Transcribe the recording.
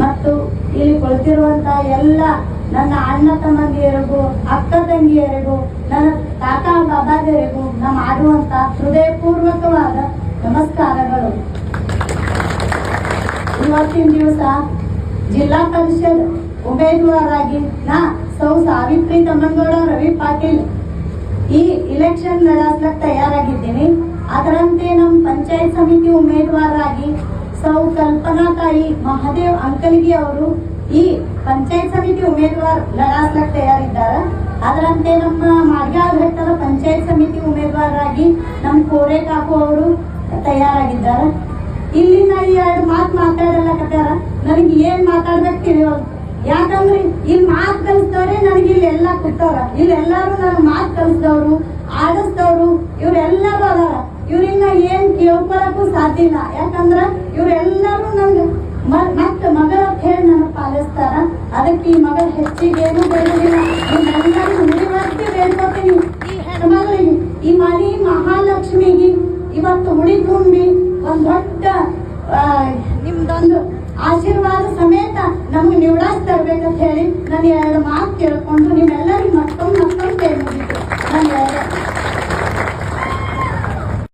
ಮತ್ತು ಇಲ್ಲಿ ಕುಳಿತಿರುವಂತ ಎಲ್ಲ ನನ್ನ ಅಣ್ಣ ತಮ್ಮಂದಿರಿಗೂ ಅಕ್ಕ ತಂಗಿಯರಿಗೂ ನನ್ನ ತಾತ ಬಾಬಾದಿರಿಗೂ ನಮ್ಮ ಮಾಡುವಂತ ಹೃದಯಪೂರ್ವಕವಾದ ನಮಸ್ಕಾರಗಳು. ಇವತ್ತಿನ ದಿವಸ ಜಿಲ್ಲಾ ಪರಿಷತ್ ಉಮೇದುವಾರಾಗಿ ನಾ ಸೌ ಸಾವಿತ್ರಿ ತಮ್ಮನಗೌಡ ರವಿ ಪಾಟೀಲ್ ಈ ಇಲೆಕ್ಷನ್ ನಡೆಸಲಿಕ್ಕೆ ತಯಾರಾಗಿದ್ದೀನಿ. ಅದರಂತೆ ನಮ್ಮ ಪಂಚಾಯತ್ ಸಮಿತಿ ಉಮೇದುವಾರಾಗಿ ಸೌ ಕಲ್ಪನಾ ತಾಯಿ ಮಹಾದೇವ್ ಅಂಕಲ್ಗಿ ಅವರು ಈ ಪಂಚಾಯತ್ ಸಮಿತಿ ಉಮೇದುವಾರ ಲಡಾಸ್ಲಕ್ ತಯಾರಿದ್ದಾರೆ. ಅದರಂತೆ ನಮ್ಮ ಮಾಡ್ಯಾಳ್ ಬೆಟ್ಟದ ಪಂಚಾಯತ್ ಸಮಿತಿ ಉಮೇದುವಾರರಾಗಿ ನಮ್ಮ ಕೋರೆ ಕಾಕು ಅವರು ತಯಾರಾಗಿದ್ದಾರೆ. ಇಲ್ಲಿ ನಾ ಎರಡು ಮಾತು ಮಾತಾಡಲಕತ್ತಾರ, ನನಗೆ ಏನ್ ಮಾತಾಡ್ಬೇಕು ತಿಳಿಯೋದು. ಯಾಕಂದ್ರೆ ಇಲ್ಲಿ ಮಾತು ಕಲಿಸ್ತವ್ರೆ ನನಗೆ ಇಲ್ಲಿ ಎಲ್ಲ ಕೂತವ್ರ. ಇಲ್ಲಿ ಎಲ್ಲಾರು ನನಗೆ ಮಾತು ಕಲಿಸಿದವ್ರು, ಆಡಿಸಿದವ್ರು ಇವ್ರೆಲ್ಲರೂ ಅದಾರ. ಇವ್ರಿಂದ ಏನ್ ಕೇಳ್ಕೊಳಕ್ಕೂ ಸಾಧ್ಯ ಇಲ್ಲ. ಯಾಕಂದ್ರ ಇವ್ರೆಲ್ಲರೂ ನನ್ಗೆ ಮತ್ತ ಮಗಳ ಹೇಳಿ ನನಗೆ ಪಾಲಿಸ್ತಾರ. ಅದಕ್ಕೆ ಈ ಮಗಳ ಹೆಚ್ಚಿಗೇನು ಬೇಡುವುದಿಲ್ಲ. ನಿಮ್ಮೆಲ್ಲರಿಗೂ ಉಳಿವರ್ತಿ ಬೇಡ್ಕೊತೀನಿ. ಈ ಹೆಣ್ಮಗಳಿಗೆ, ಈ ಮನೆ ಮಹಾಲಕ್ಷ್ಮಿಗೆ ಇವತ್ತು ಉಳಿ ತುಂಬಿ ಒಂದ್ ದೊಡ್ಡ ನಿಮ್ದೊಂದು ಆಶೀರ್ವಾದ ಸಮೇತ ನಮ್ಗೆ ನಿವಡಾಸ್ ತರ್ಬೇಕಂತ ಹೇಳಿ ನಾನು ಎರಡು ಮಾತು ಕೇಳ್ಕೊಂಡು